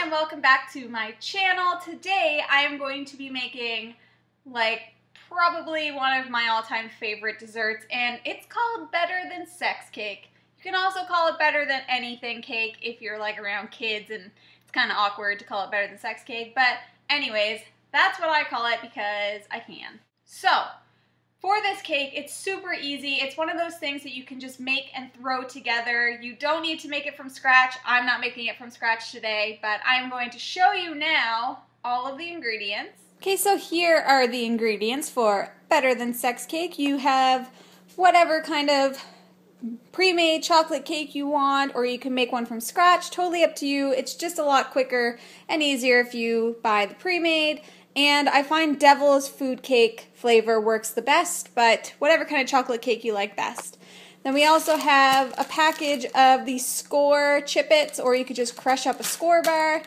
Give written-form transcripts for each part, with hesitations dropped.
and welcome back to my channel. Today I am going to be making probably one of my all-time favorite desserts, and it's called Better Than Sex Cake. You can also call it Better Than Anything Cake if you're around kids and it's kind of awkward to call it Better Than Sex Cake, but anyways, that's what I call it because I can. So, for this cake, it's super easy. It's one of those things that you can just make and throw together. You don't need to make it from scratch. I'm not making it from scratch today, but I'm going to show you now all of the ingredients. Okay, so here are the ingredients for Better Than Sex Cake. You have whatever kind of pre-made chocolate cake you want, or you can make one from scratch. Totally up to you. It's just a lot quicker and easier if you buy the pre-made. And I find Devil's Food Cake flavor works the best, but whatever kind of chocolate cake you like best. Then we also have a package of the Skor chipits, or you could just crush up a Skor bar.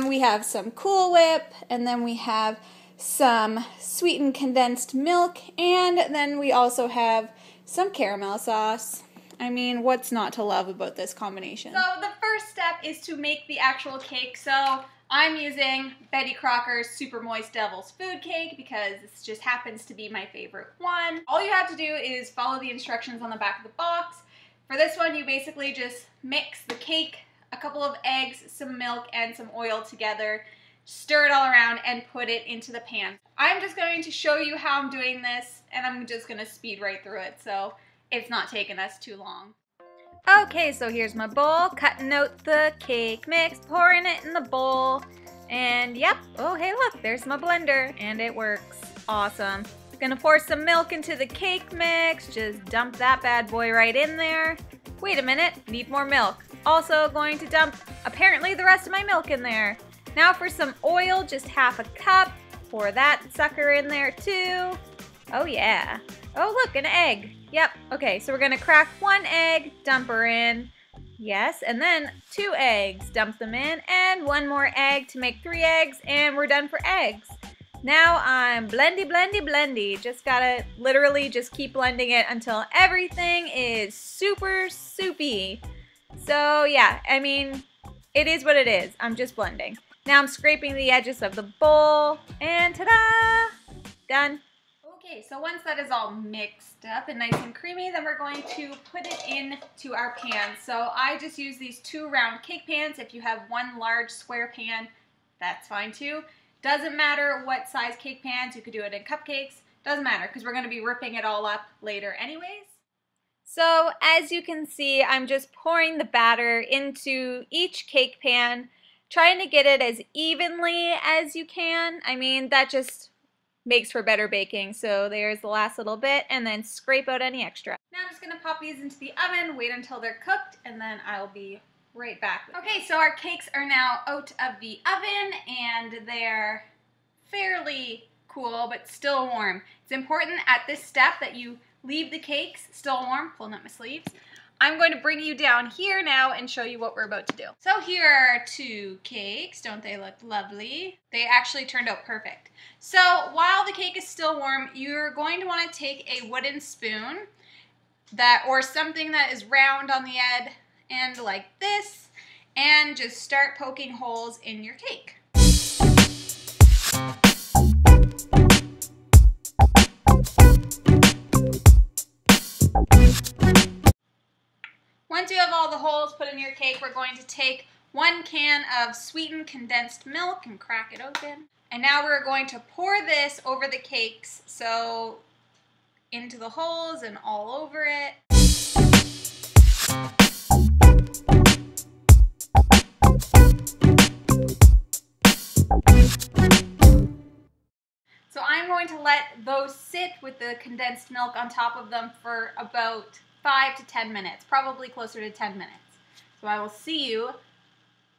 We have some Cool Whip, and then we have some sweetened condensed milk, and then we also have some caramel sauce. I mean, what's not to love about this combination? So the first step is to make the actual cake. So I'm using Betty Crocker's Super Moist Devil's Food Cake because this just happens to be my favorite one. All you have to do is follow the instructions on the back of the box. For this one, you basically just mix the cake, a couple of eggs, some milk, and some oil together, stir it all around, and put it into the pan. I'm just going to show you how I'm doing this, and I'm just going to speed right through it, so it's not taking us too long. Okay, so here's my bowl, cutting out the cake mix, pouring it in the bowl, and yep, oh hey look, there's my blender, and it works. Awesome. Gonna pour some milk into the cake mix, just dump that bad boy right in there. Wait a minute, need more milk. Also going to dump, apparently, the rest of my milk in there. Now for some oil, just half a cup, pour that sucker in there too. Oh yeah. Oh look, an egg. Yep, okay, so we're gonna crack one egg, dump her in. Yes, and then 2 eggs, dump them in, and 1 more egg to make 3 eggs, and we're done for eggs. Now I'm blendy, blendy, blendy. Just gotta literally just keep blending it until everything is super soupy. So yeah, I mean, it is what it is. I'm just blending. Now I'm scraping the edges of the bowl, and ta-da! Done. Okay, so once that is all mixed up and nice and creamy, then we're going to put it into our pan. So I just use these 2 round cake pans. If you have 1 large square pan, that's fine too. Doesn't matter what size cake pans, you could do it in cupcakes. Doesn't matter, because we're going to be ripping it all up later anyways. So as you can see, I'm just pouring the batter into each cake pan, trying to get it as evenly as you can. I mean, that just makes for better baking. So there's the last little bit, and then scrape out any extra. Now I'm just gonna pop these into the oven, wait until they're cooked, and then I'll be right back. Okay, so our cakes are now out of the oven, and they're fairly cool, but still warm. It's important at this step that you leave the cakes still warm. Pulling up my sleeves. I'm going to bring you down here now and show you what we're about to do. So here are 2 cakes. Don't they look lovely? They actually turned out perfect. So while the cake is still warm, you're going to want to take a wooden spoon or something that is round on the end like this, and just start poking holes in your cake. Once you have all the holes put in your cake, we're going to take 1 can of sweetened condensed milk and crack it open. And now we're going to pour this over the cakes, so into the holes and all over it. So I'm going to let those sit with the condensed milk on top of them for about 5 to 10 minutes, probably closer to 10 minutes. So I will see you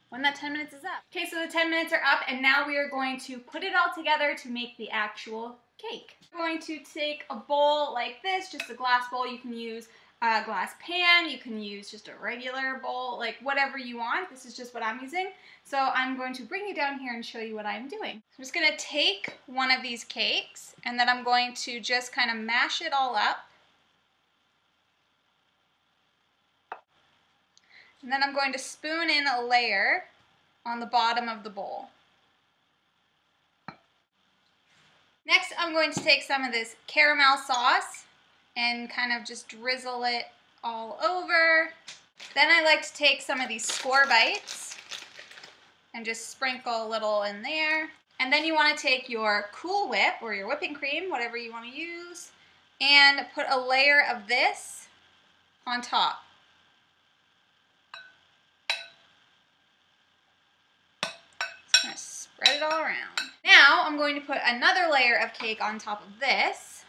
when that 10 minutes is up. Okay, so the 10 minutes are up, and now we are going to put it all together to make the actual cake. We're going to take a bowl like this, just a glass bowl. You can use a glass pan, you can use just a regular bowl, like whatever you want. This is just what I'm using. So I'm going to bring you down here and show you what I'm doing. I'm just gonna take one of these cakes, and then I'm going to just kind of mash it all up. And then I'm going to spoon in a layer on the bottom of the bowl. Next, I'm going to take some of this caramel sauce and kind of just drizzle it all over. Then I like to take some of these skor bites and just sprinkle a little in there. And then you want to take your Cool Whip or your whipping cream, whatever you want to use, and put a layer of this on top. Just kind of spread it all around. Now I'm going to put another layer of cake on top of this.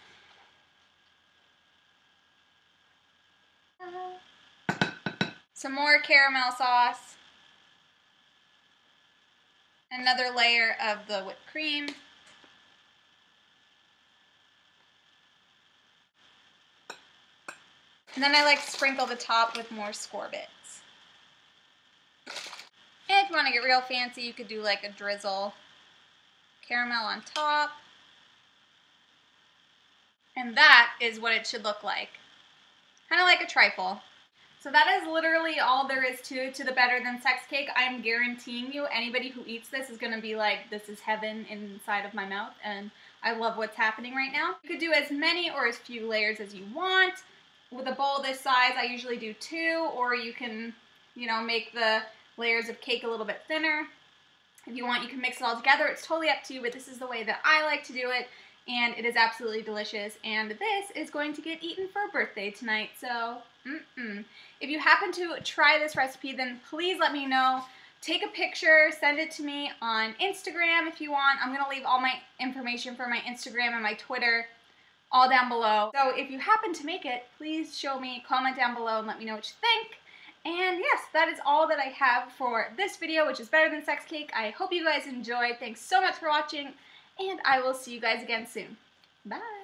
Some more caramel sauce. Another layer of the whipped cream. And then I like to sprinkle the top with more skor bits. And if you want to get real fancy, you could do like a drizzle. Caramel on top. And that is what it should look like. Kind of like a trifle. So that is literally all there is to the Better Than Sex cake. I'm guaranteeing you anybody who eats this is going to be like, this is heaven inside of my mouth, and I love what's happening right now. You could do as many or as few layers as you want. With a bowl this size, I usually do 2, or you can, you know, make the layers of cake a little bit thinner. If you want, you can mix it all together. It's totally up to you, but this is the way that I like to do it, and it is absolutely delicious. And this is going to get eaten for a birthday tonight, so If you happen to try this recipe, then please let me know. Take a picture, send it to me on Instagram if you want. I'm going to leave all my information for my Instagram and my Twitter all down below. So if you happen to make it, please show me, comment down below, and let me know what you think. And yes, that is all that I have for this video, which is Better Than Sex Cake. I hope you guys enjoyed. Thanks so much for watching, and I will see you guys again soon. Bye!